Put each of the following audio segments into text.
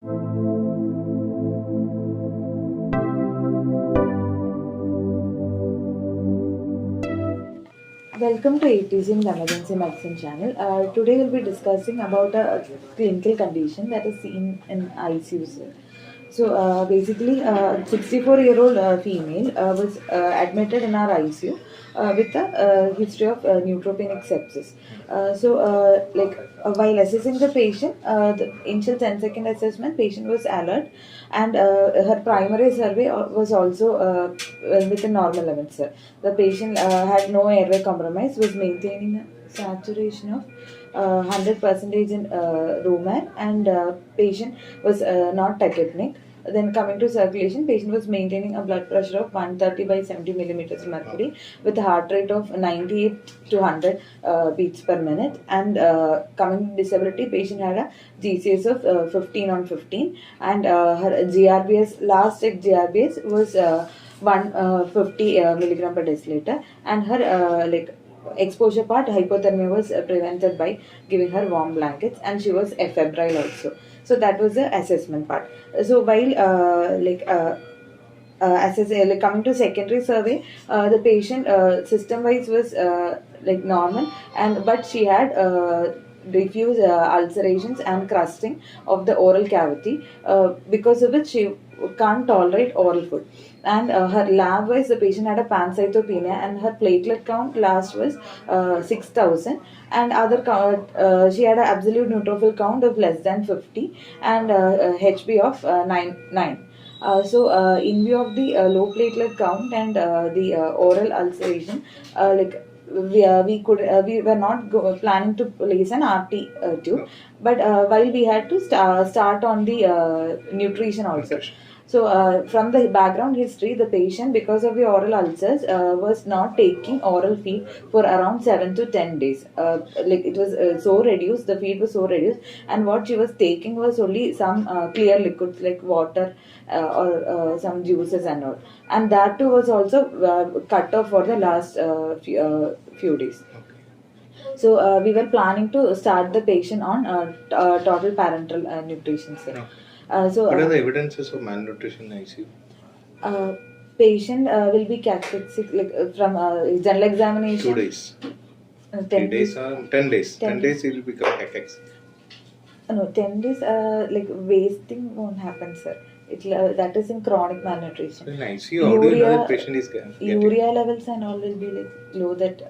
Welcome to AETCM the Emergency Medicine channel. Today we'll be discussing about a clinical condition that is seen in ICU. So basically, 64-year-old female was admitted in our ICU with a history of neutropenic sepsis. While assessing the patient, the initial 10-second assessment, patient was alert, and her primary survey was also within normal limits. The patient had no airway compromise, was maintaining a saturation of 100% in room air, and patient was not tachypneic. Then coming to circulation, patient was maintaining a blood pressure of 130 by 70 millimeters mercury with a heart rate of 98 to 100 beats per minute. And coming to disability, patient had a GCS of 15 on 15, and her GRBS, last check GRBS was 150 milligram per deciliter, and her exposure part hypothermia was prevented by giving her warm blankets, and she was febrile also. So that was the assessment part. So while coming to secondary survey, the patient system wise was normal, and but she had diffuse ulcerations and crusting of the oral cavity, because of which she can't tolerate oral food. And her lab wise, the patient had a pancytopenia, and her platelet count last was 6,000, and she had an absolute neutrophil count of less than 50, and HB of 9. In view of the low platelet count and the oral ulceration, we were not planning to place an RT tube, but while we had to start on the nutrition also. So, from the background history, the patient, because of the oral ulcers, was not taking oral feed for around 7 to 10 days. It was so reduced, the feed was so reduced, and what she was taking was only some clear liquids like water or some juices and all. And that too was also cut off for the last few days. So, we were planning to start the patient on total parenteral nutrition. What are the evidences of malnutrition in ICU? Patient will be categorized from general examination. 2 days. 10 3 days or 10 days. 10 days it will become catex. No, 10 days wasting won't happen, sir. That is in chronic malnutrition. In ICU, how do you know the patient is getting? Urea levels and all will be low, that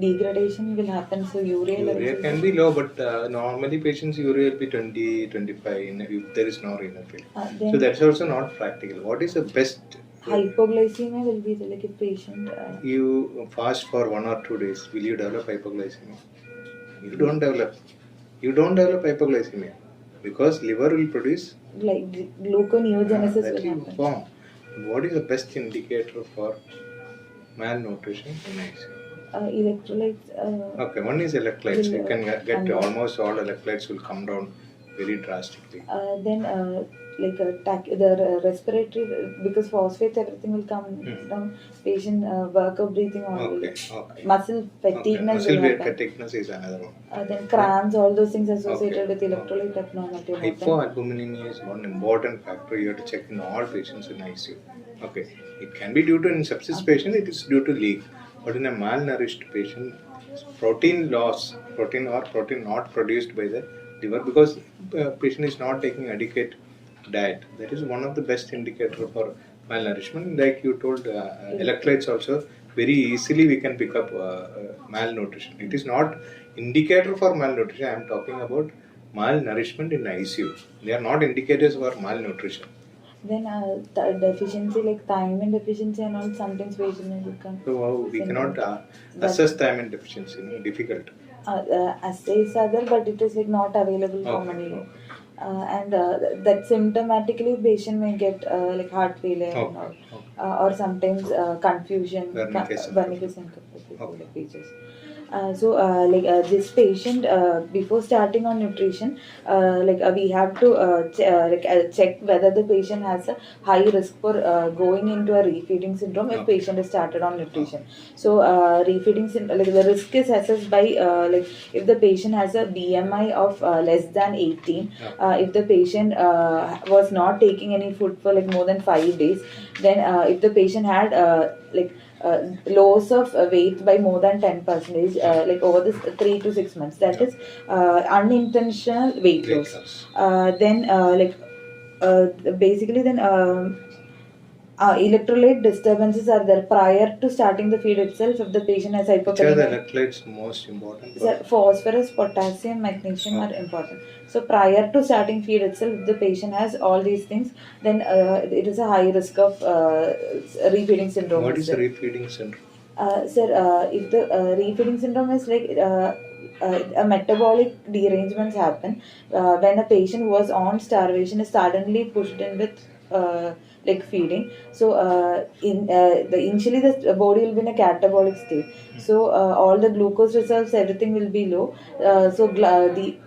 degradation will happen. So urea can be low, but normally patients urea will be 20, 25 if there is no renal failure. So that's also not practical. What is the best? Hypoglycemia will be like a patient. You fast for 1 or 2 days. Will you develop hypoglycemia? You don't develop. You don't develop hypoglycemia because liver will produce like gluconeogenesis will happen. Form. What is the best indicator for malnutrition in ICU? Electrolytes. Okay, one is electrolytes. You can get almost all electrolytes will come down very drastically. Then the respiratory, because phosphates everything will come down. Patient work of breathing all muscle fatigueness. Muscle fatigueness is another one. Then cramps, all those things associated with electrolyte abnormality. Hypoalbuminemia is one important factor you have to check in all patients in ICU. Okay, it can be due to in sepsis patient, it is due to leak. But in a malnourished patient, protein loss, protein not produced by the liver because patient is not taking adequate diet. That is one of the best indicator for malnourishment. Like you told, electrolytes also very easily we can pick up malnutrition. It is not indicator for malnutrition. I am talking about malnourishment in ICU. They are not indicators for malnutrition. Then deficiency like thiamine deficiency and all, sometimes patient will come. So we cannot assess thiamine deficiency. Difficult. Assays are there, but it is like not available commonly. And that symptomatically patient may get like heart failure and all, or sometimes confusion, wernicke syncope features. This patient, before starting on nutrition, we have to check whether the patient has a high risk for going into a refeeding syndrome if Okay. patient is started on nutrition. So refeeding syndrome, like the risk is assessed by if the patient has a BMI of less than 18, if the patient was not taking any food for like more than 5 days, then if the patient had loss of weight by more than 10 percentage, like over this 3 to 6 months, that is unintentional weight loss. Then basically then electrolyte disturbances are there prior to starting the feed itself if the patient has Which are the hypokalemia. electrolytes most important? Sir, phosphorus, potassium, magnesium are important. So prior to starting feed itself, if the patient has all these things, then it is a high risk of refeeding syndrome. What Is is a there. refeeding syndrome? Sir, if the refeeding syndrome is like a metabolic derangements happen when a patient who was on starvation is suddenly pushed in with like feeding. So initially the body will be in a catabolic state. So all the glucose reserves, everything will be low. The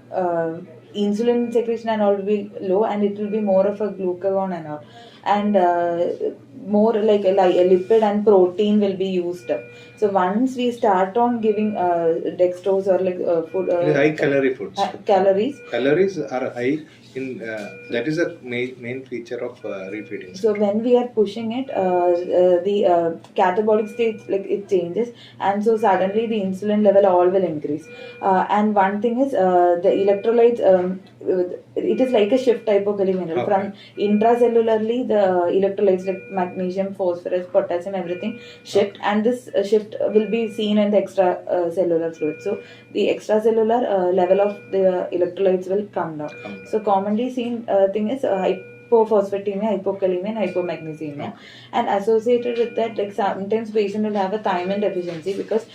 insulin secretion and all will be low, and it will be more of a glucagon and all, and more like a lipid and protein will be used up. So once we start on giving dextrose or like food, High calorie foods. calories. Calories are high in that is a main feature of refeeding. So when we are pushing it, the catabolic state, like it changes, and so suddenly the insulin level all will increase. And one thing is the electrolytes. It is like a shift hypokalemia. Okay. From intracellularly, the electrolytes like magnesium, phosphorus, potassium, everything shift, and this shift will be seen in the extra cellular fluid. So the extracellular level of the electrolytes will come down. So commonly seen thing is hypophosphatemia, hypokalemia, and hypomagnesemia. And associated with that, like sometimes patient will have a thiamine deficiency because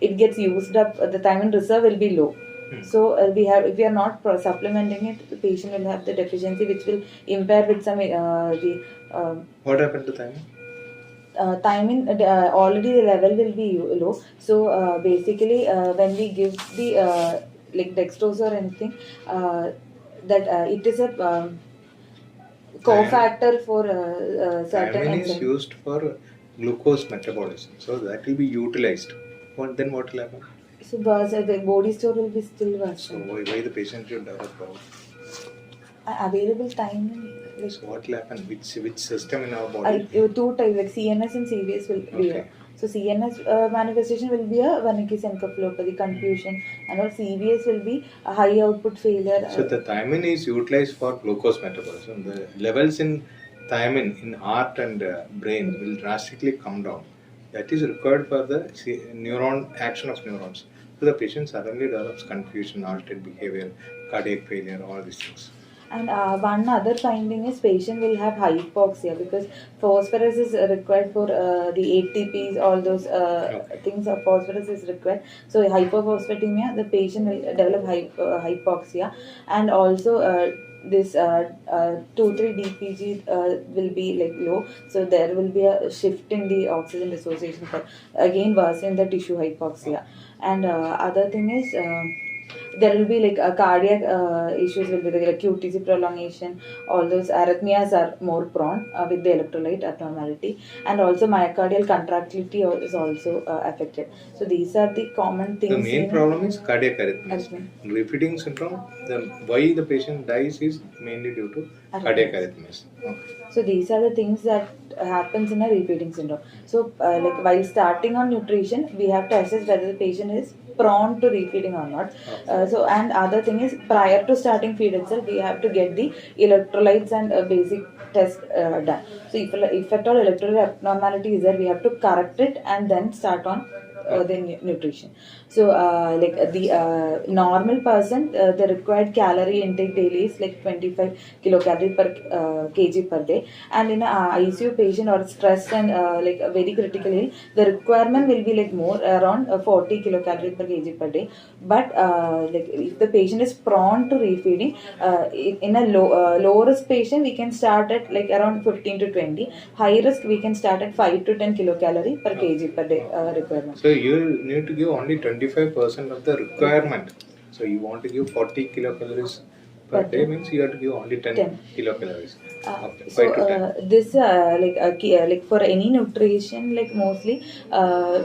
it gets used up. The thiamine reserve will be low. So if we are not supplementing it, the patient will have the deficiency, which will impair with some What happened to thiamine? Thiamine already the level will be low. So basically, when we give the like dextrose or anything, that it is a cofactor for certain Thiamine is enzyme. used for glucose metabolism, so that will be utilized. Then what will happen? So the body store will be still worse. So why the patient should develop gout? Available thiamine. Like, so what will happen? Which system in our body? Two types, like CNS and CVS will be Okay. So CNS manifestation will be a Wernicke's encephalopathy, confusion, and all CVS will be a high output failure. So the thiamine is utilized for glucose metabolism. The levels in thiamine in heart and brain will drastically come down. That is required for the neuron action of neurons. So the patient suddenly develops confusion, altered behavior, cardiac failure, all these things. And one other finding is patient will have hypoxia because phosphorus is required for the ATPs, all those things of phosphorus is required. So hypophosphatemia, the patient will develop hypoxia, and also this 2,3 DPG will be like low, so there will be a shift in the oxygen dissociation for again worsen the tissue hypoxia. And other thing is there will be like cardiac issues will be there, like QTC prolongation. All those arrhythmias are more prone with the electrolyte abnormality, and also myocardial contractility is also affected. So these are the common things. The main problem is cardiac arrhythmias. Refeeding syndrome, why the patient dies is mainly due to cardiac arrhythmias. Okay. So these are the things that happens in a refeeding syndrome. So like while starting on nutrition, we have to assess whether the patient is prone to refeeding or not. So and other thing is prior to starting feed itself, we have to get the electrolytes and basic test done. So if at all electrolyte abnormality is there, we have to correct it and then start on the nutrition. So the normal person, the required calorie intake daily is like 25 kilocalorie per kg per day, and in a ICU patient or stress and like a very critical ill, the requirement will be like more around 40 kilocalorie per kg per day. But like if the patient is prone to refeeding, in a low risk patient we can start at like around 15 to 20. High risk we can start at 5 to 10 kilocalorie per kg per day requirement. So you need to give only 25% of the requirement. So you want to give 40 kilocalories per day, means you have to give only 10 kilocalories. Okay, 5 to 10. This like for any nutrition, like mostly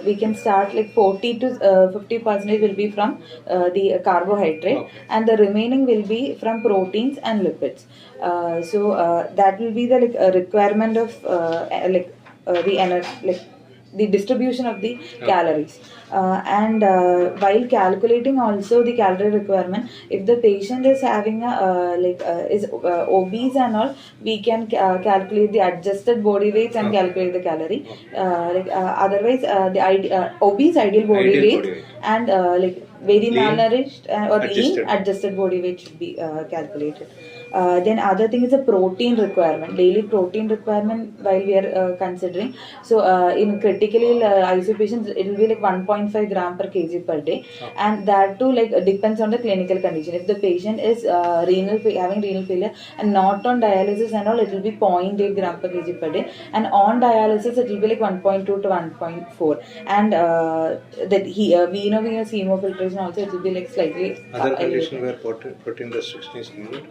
we can start like 40 to 50% will be from the carbohydrate, Okay. and the remaining will be from proteins and lipids. That will be the like requirement of the distribution of the calories. And while calculating also the calorie requirement, if the patient is having a is obese and all, we can calculate the adjusted body weights and calculate the calorie. Otherwise the obese ideal body weight, and like very malnourished or lean adjusted body weight should be calculated. Then other thing is a protein requirement, daily protein requirement while we are considering. So in critically ICU patients, it will be like 1.5 gram per kg per day, and that too like depends on the clinical condition. If the patient is having renal failure and not on dialysis and all, it will be 0.8 gram per kg per day, and on dialysis it will be like 1.2 to 1.4. And venous hemofiltration also, it will be like slightly other condition where protein restriction is needed.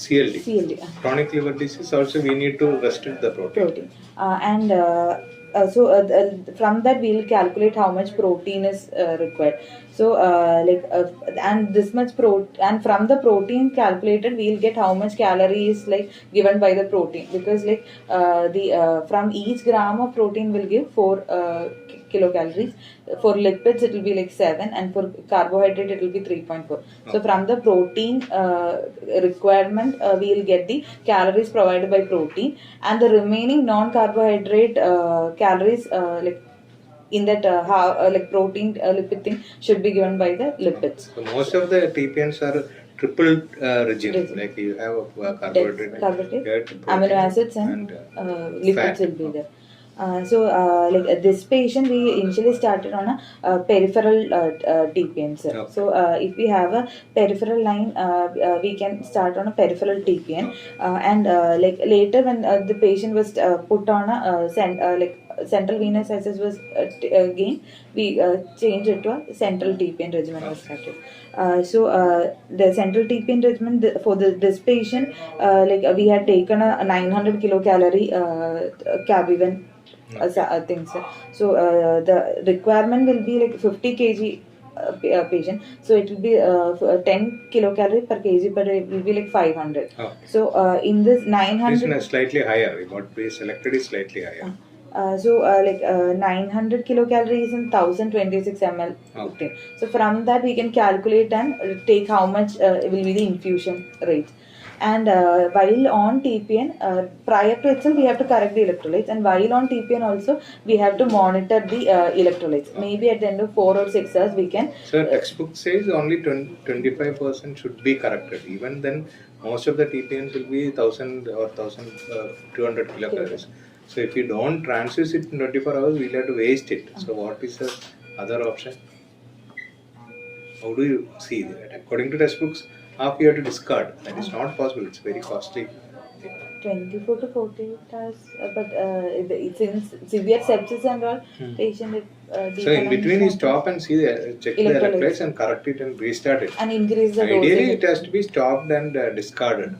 CLD. Chronic liver disease also we need to restrict the protein. From that we will calculate how much protein is required. So and this much and from the protein calculated we will get how much calories like given by the protein, because like from each gram of protein will give 4 kilocalories. For lipids it will be like 7, and for carbohydrate it will be 3.4. So from the protein requirement we will get the calories provided by protein, and the remaining non-carbohydrate calories like in that like protein lipid thing should be given by the lipids. So most of the TPNs are triple regime. Like you have a carbohydrate, amino acids, and lipids fat will be there. This patient we initially started on a peripheral TPN, sir. Okay. So if we have a peripheral line, we can start on a peripheral TPN, and like later when the patient was put on a central venous access was gained, we changed it to a central TPN regimen was started. The central TPN regimen for this patient, we had taken a 900 kilocalorie cabiven things. So the requirement will be like 50 kg patient, so it will be 10 kilocalorie per kg per day, it will be like 500. Okay. So in this 900, this is slightly higher. What we selected is slightly higher. 900 kilocalories and 1026 ml. Okay. So from that we can calculate and take how much will be the infusion rate. And while on TPN, prior to itself we have to correct the electrolytes, and while on TPN also we have to monitor the electrolytes. Maybe at the end of 4 or 6 hours we can. So textbook says only 25% should be corrected. Even then, most of the TPNs will be 1000 or 1200 kilocalories. So if you don't transfuse it in 24 hours, we'll have to waste it. So what is the other option? How do you see that? According to textbooks, half you have to discard. That is not possible. It's very costly. 24 to 48 hours, but it's in severe sepsis and all, patient. So in between you stop and see check the electrolytes and correct it and restart it. And increase the dosage. Ideally, it has to be stopped and discarded.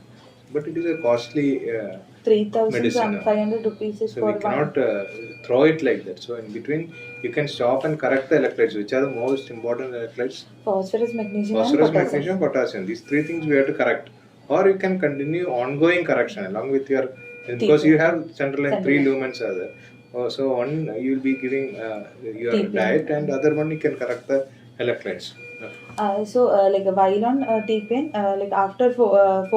But it is a costly 3,500 rupees is so for we cannot throw it like that. So in between, you can stop and correct the electrolytes. Which are the most important electrolytes? Phosphorus, magnesium, potassium. These 3 things we have to correct. Or you can continue ongoing correction along with your, because you have central and 3 lumens are there. So one you will be giving your diet, and other one you can correct the electrolytes. Like while on TPN, like after 4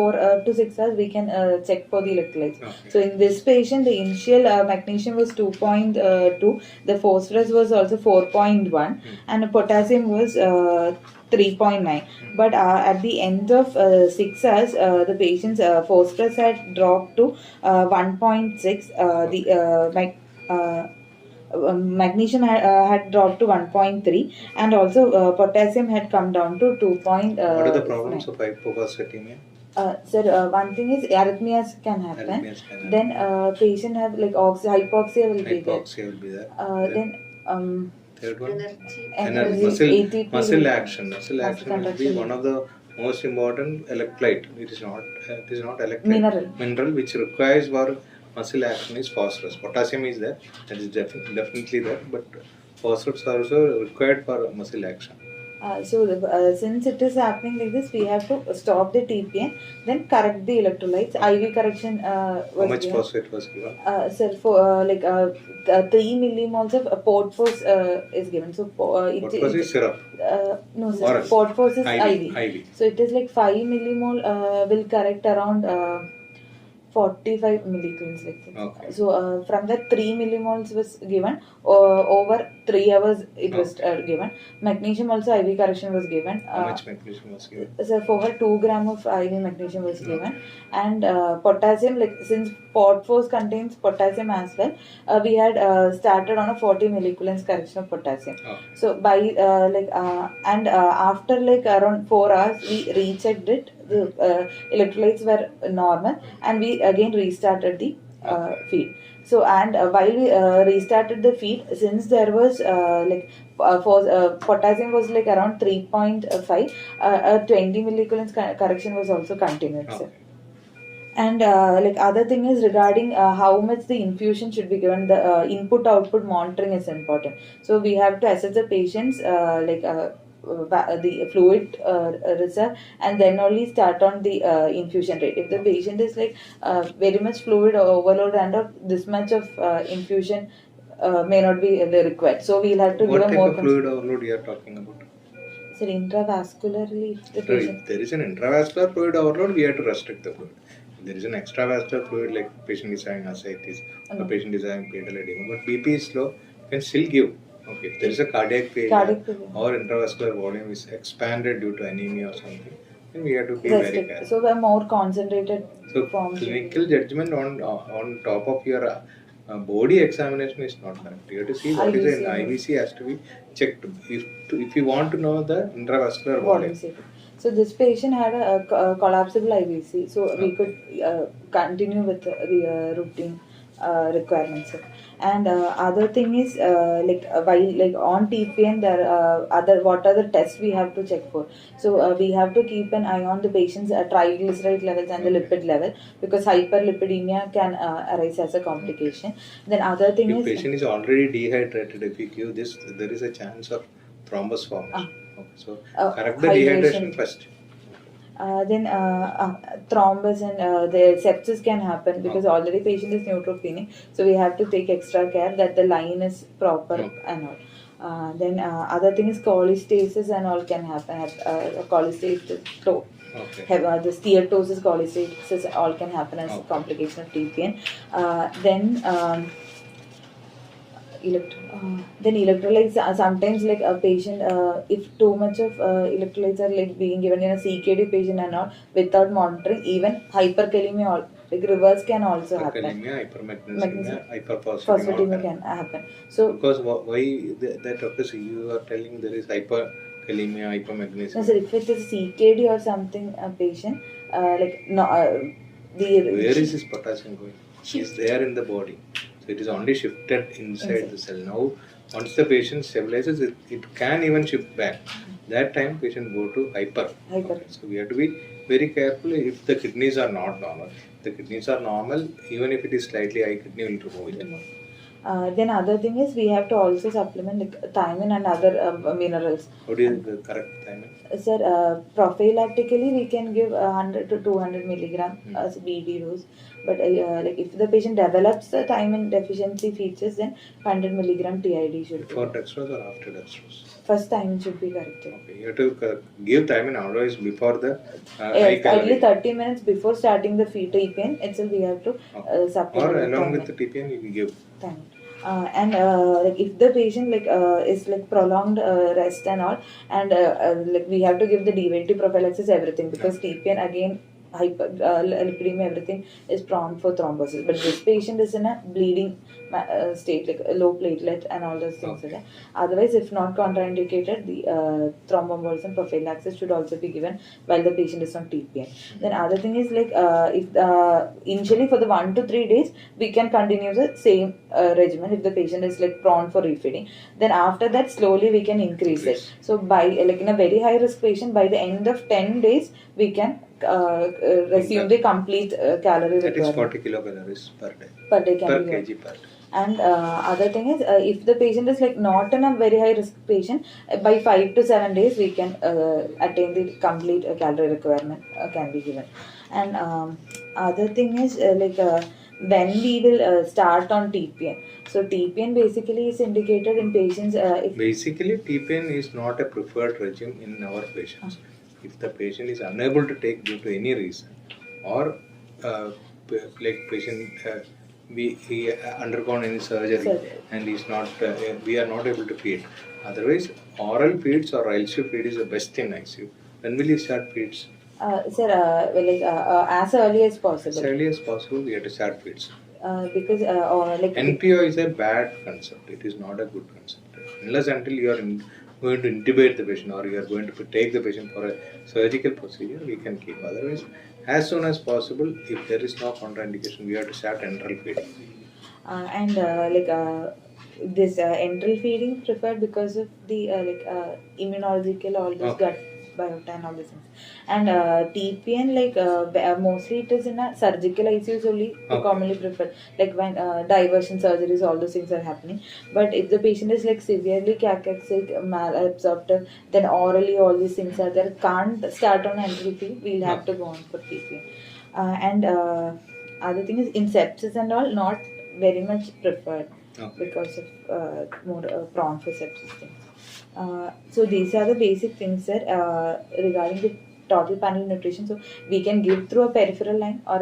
to 6 hours, we can check for the electrolytes. Okay. So in this patient, the initial magnesium was 2.2, the phosphorus was also 4.1, and the potassium was 3.9. But at the end of 6 hours, the patient's phosphorus had dropped to 1.6. Magnesium had dropped to 1.3, and also potassium had come down to 2. What are the problems of hypophosphatemia? Sir, one thing is arrhythmias can happen. Arrhythmias can happen. Then patient have like hypoxia will be there. Hypoxia will be there. Then Third one, energy, muscle action. Muscle muscle action will be contraction. one of the most important electrolyte. It is not electrolyte. Mineral. Which requires for muscle action is phosphorus. Potassium is there. That is definitely there. But phosphorus are also required for muscle action. Since it is happening like this, we have to stop the TPN, then correct the electrolytes. IV correction was How much given. phosphate was given? Sir, for 3 millimoles of Portfos is given. So Portfos is syrup. No, sir. Portfos is IV. So it is like 5 millimole will correct around 45 millicoulombs like that. Okay. So from that 3 millimoles was given, over 3 hours it was given. Magnesium also IV correction was given. How much magnesium was given? So for her 2 gram of IV magnesium was given. And potassium, like since Portfos contains potassium as well, we had started on a 40 millicoulombs correction of potassium. Okay. So by after like around 4 hours we rechecked it. The electrolytes were normal, and we again restarted the feed. So and while we restarted the feed, since there was potassium was like around 3.5, 20 millicoulombs correction was also continued. Okay. And like other thing is regarding how much the infusion should be given. The input output monitoring is important. So we have to assess the patient's the fluid reserve, and then only start on the infusion rate. If the patient is like very much fluid overload, and or this much of infusion may not be required, so we'll have to what give a type more of fluid overload you are talking about? So intravascularly, if the patient... If there is an intravascular fluid overload, we have to restrict the fluid. If there is an extravascular fluid, like patient is having ascites, or patient is having pedal edema, but BP is low, you can still give. Okay, if there is a cardiac failure or intravascular volume is expanded due to anemia or something, then we have to be very careful. So we're more concentrated. So clinical judgment on top of your body examination is not correct. You have to see what is an IVC has to be checked if you want to know the intravascular volume. So this patient had a collapsible IVC, so we could continue with the routine requirements. And other thing is while like on TPN, there what are the tests we have to check for. So we have to keep an eye on the patient's triglyceride levels and the lipid level, because hyperlipidemia can arise as a complication. Then other thing if is, patient is already dehydrated, if you give this, there is a chance of thrombus formation. Okay, so correct the dehydration first. Then thrombus and the sepsis can happen, because already patient is neutropenic, so we have to take extra care that the line is proper and all. Then other thing is cholestasis and all can happen. Cholestasis, the steatosis, cholestasis all can happen as complication of TPN. Then electrolytes, sometimes like a patient, if too much of electrolytes are like being given in a CKD patient and all without monitoring, even hyperkalemia, like reverse can also happen. Hypermagnesemia, hyperphosphatemia can happen. So because why that occurs? You are telling there is hyperkalemia, hypermagnesemia. No, sir, if it is CKD or something, a patient where is this potassium going? It's there in the body. So it is only shifted inside the cell. Now, once the patient stabilizes, it can even shift back. That time, patient go to hyper. Okay. So we have to be very careful if the kidneys are not normal. If the kidneys are normal, even if it is slightly high, kidney will remove it. Then other thing is we have to also supplement like thiamine and other minerals. How do you correct thiamine? Sir, prophylactically we can give 100 to 200 milligram as BD dose. But like if the patient develops the thiamine deficiency features, then 100 milligram TID should be. Before dextrose or after dextrose? First timing should be corrected. Okay, you have to give timing always before the high Yes, calorie. ideally 30 minutes before starting the TPN itself we have to supplement Or with along timing. with the TPN you can give. Timing. And like if the patient like is like prolonged rest and all, and like we have to give the DVT prophylaxis everything, because TPN again hyper lipidemia everything is prone for thrombosis, but this patient is in a bleeding state, like a low platelet and all those things. Okay. Otherwise, if not contraindicated, the thromboembolism prophylaxis should also be given while the patient is on TPN. Then other thing is like if initially for the 1 to 3 days we can continue the same regimen if the patient is like prone for refeeding. Then after that slowly we can increase it. So by like in a very high risk patient, by the end of 10 days we can resume the complete calorie That is requirement. 40 kilocalories per day. Per day can Per be kg per day. And other thing is if the patient is like not in a very high risk patient, by 5 to 7 days we can attain the complete calorie requirement can be given. And other thing is when we will start on TPN. So TPN basically is indicated in patients if Basically, TPN is not a preferred regime in our patients. If the patient is unable to take due to any reason, or like patient he undergone any surgery and is not we are not able to feed. Otherwise, oral feeds or ICU feed is the best in ICU. When will you start feeds? sir, as early as possible. As early as possible, we have to start feeds. Because or like NPO is a bad concept. It is not a good concept. Unless until you are going to intubate the patient or you are going to take the patient for a surgical procedure, we can keep. Otherwise, as soon as possible, if there is no contraindication, we have to start enteral feeding. And this enteral feeding preferred because of the immunological, all this gut biota and all these things. And TPN mostly it is in a surgical ICUs only commonly preferred, like when diversion surgeries, all those things are happening. But if the patient is like severely cachexic, malabsorptive, then orally all these things are there, can't start on enteral feed, we'll have to go on for TPN. And other thing is in sepsis and all, not very much preferred because of more prone for sepsis things. So these are the basic things that regarding the total panel nutrition. So we can give through a peripheral line or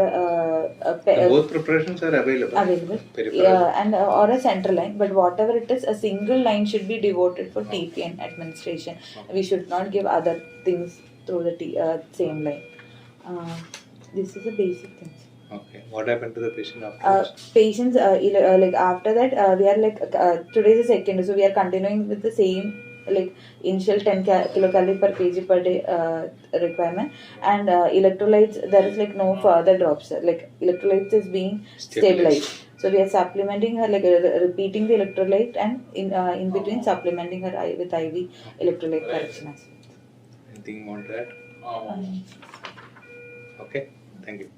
both preparations are available. And or a central line. But whatever it is, a single line should be devoted for TPN administration. We should not give other things through the same line. This is the basic things. Okay. What happened to the patient after? Patients like after that we are like today is the second, so we are continuing with the same like initial 10 kilocalorie per kg per day requirement, and electrolytes there is like no further drops, like electrolytes is being stabilized. So we are supplementing her like repeating the electrolyte, and in between supplementing her with IV electrolyte correction as well. Anything you want to add? Okay, thank you.